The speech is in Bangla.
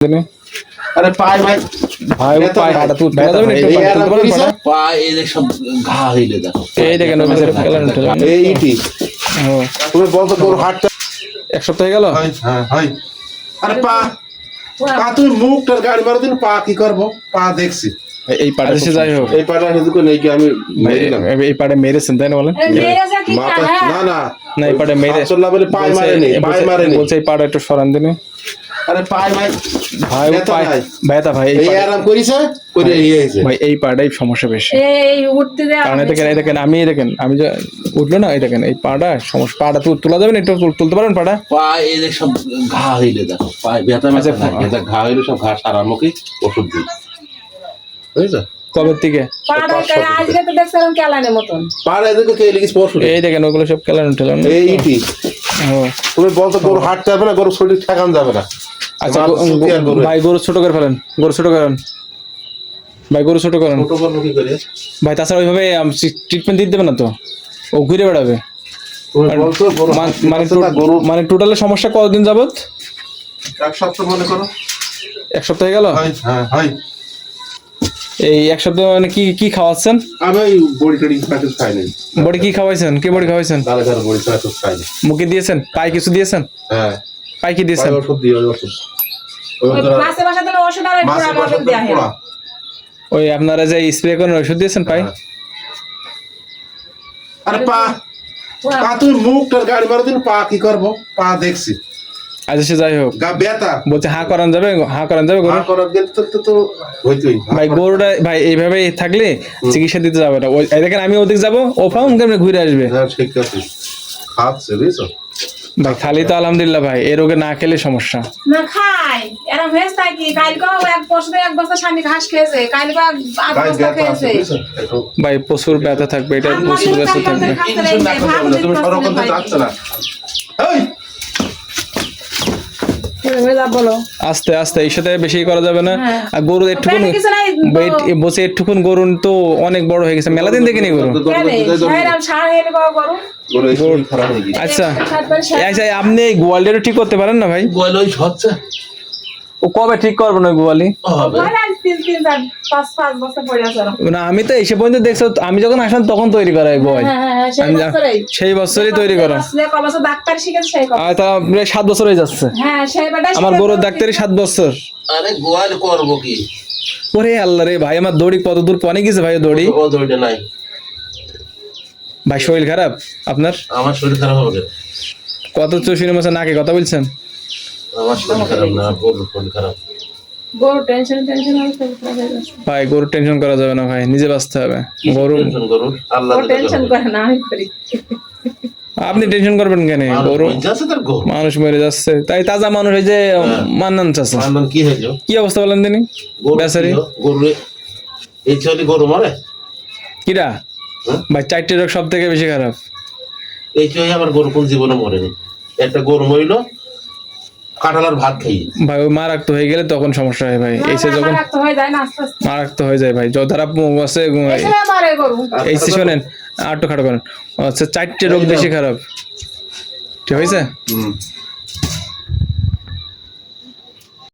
আরে পাই ভাই ভাই পাই হাঁটা তুই তোলা যাবে না একটু তুলতে পারেন পাটা পাই এই যে সব ঘা হইলে দেখো এই দেখেন ওই ভিতরে ফেলান এইটি ও তুমি বলতো তোর হাতটা এক সপ্তাহ হয়ে গেল হ্যাঁ হয় আরে পা পা তুমি মুখটার গাড়ি মারো দিন পা কি করবো পা দেখছি এই পাটা সে যাই হোক এই পাটা হেদুকো নেই কি আমি এই পাটা মেরেছেন তাই না বলেন মাথা না না না এই পাটা মেরে চল্লা বলে পাই মারেনি পাই মারেনি বলছে এই পাটা একটু সরান দিন আরে পাই ভাই ভাই পাই ব্যথা ভাই এই আরাম করিছে করে এই হইছে ভাই এই পাটাই সমস্যা বেশি এই উঠতে দেয়া কারণ এই দেখেন আমি দেখেন আমি যে উঠলো না এই দেখেন এই পাটা সমস্যা পাটা তোলা যাবে না একটু তুলতে পারেন পাটা পা এই যে সব ঘা হইলে দেখো পা ব্যথা ব্যথা এটা ঘা হইলে সব ঘা সারানোকে ওষুধ দিই বুঝছো কবে থেকে পাড়া আজকে তো দেখছিলাম কেলানের মতন পাড়া এদিকে কে লিখিস পরশু এই দেখেন ওগুলো সব কেলান ঠেলান এইটি ও তুমি বলতো গরু হাঁটতে যাবে না গরু শরীর ঠেকান যাবে না আচ্ছা ভাই গরু ছোট করে ফেলেন গরু ছোট করেন ভাই গরু ছোট করেন ছোট করবো কি করে ভাই তাছাড়া ওইভাবে ট্রিটমেন্ট দিতে দেবে না তো ও ঘুরে বেড়াবে তুমি বলতো গরু গরু মানে টোটালে সমস্যা কতদিন যাবত এক সপ্তাহ মনে করো এক সপ্তাহ হয়ে গেল হ্যাঁ হয় এই এক সপ্তাহ মানে কি কি খাওয়াচ্ছেন আমি ওই বড়ি টড়ি প্যাকেট খাই নাই বড়ি কি খাওয়াইছেন কি বড়ি খাওয়াইছেন তাহলে তার বড়ি প্যাকেট খাই নাই মুখে দিয়েছেন পাই কিছু দিয়েছেন হ্যাঁ পাই কি দিয়েছেন ওষুধ দিয়ে ওষুধ ওই মাসে মাসে তো ওষুধ আর একটু ওষুধ দেয়া হয় ওই আপনারা যে স্প্রে করেন ওষুধ দিয়েছেন পাই আরে পা পা তুমি মুখটার গাড়ি মারো দিন পা কি করবো পা দেখছি আচ্ছা সে যাই হোক গা ব্যথা বলছে হা করান যাবে গরু হা করার গেলে তো হইতই ভাই গরুটা ভাই এইভাবে থাকলে চিকিৎসা দিতে যাবে না ওই এই দেখেন আমি ওদিক যাবো ও ফাউন কেমনে ঘুরে আসবে হ্যাঁ ঠিক আছে খাচ্ছে বুঝছো ভাই খালি তো আলহামদুলিল্লাহ ভাই এই রোগে না খেলে সমস্যা না খাই এরা ভেজ থাকি কালকেও এক বস্তা স্বামী ঘাস খেয়েছে কালকে আধ বস্তা খেয়েছে ভাই প্রচুর ব্যথা থাকবে এটা প্রচুর ব্যথা থাকবে তুমি সরকম তো যাচ্ছ না এই বলো আস্তে আস্তে এই সাথে বেশি করা যাবে না আর গরু একটুকুন বসে একটুকুন গরু তো অনেক বড় হয়ে গেছে মেলা দিন দেখিনি গরু আচ্ছা আচ্ছা আপনি এই গোয়ালটা ঠিক করতে পারেন না ভাই গোয়াল ওই হচ্ছে ও কবে ঠিক করবেন ওই গোয়ালি না আমি তো এসে পর্যন্ত দেখছো আমি যখন আসলাম তখন তৈরি করা হয় গোয়াল সেই বছরই তৈরি করা আর তা প্রায় 7 বছর হয়ে যাচ্ছে আমার গরুর ডাক্তারি 7 বছর আরে গোয়াল করবো কি ওরে আল্লাহ রে ভাই আমার দড়ি কত দূর পনে গেছে ভাই দড়ি ও দড়িটা নাই ভাই শরীর খারাপ আপনার আমার শরীর খারাপ হবে কত চুষির মাসে নাকে কথা বলছেন আমার শরীর খারাপ না গরুর শরীর খারাপ ভাই গরু টেনশন করা যাবে না ভাই নিজে বাঁচতে হবে গরু আল্লাহ টেনশন করে না আমি করি আপনি টেনশন করবেন কেন গরু মানুষ মরে যাচ্ছে তাই তাজা মানুষ এই যে মান্নান চাচ্ছে কি হয়েছে কি অবস্থা বলেন তিনি বেচারি গরু এই চলি গরু মারে কিরা ভাই 4টি রোগ সব থেকে বেশি খারাপ এই চলি আমার গরু কোন জীবনে মরেনি একটা গরু মরিল কাঁঠালার ভাত খাই ভাই ওই মারাক্ত হয়ে গেলে তখন সমস্যা হয় ভাই এই যখন মারাক্ত হয়ে যায় ভাই যারা আছে এই শোনেন আটটু খাটো করেন আচ্ছা 4টি রোগ বেশি খারাপ ঠিক হয়েছে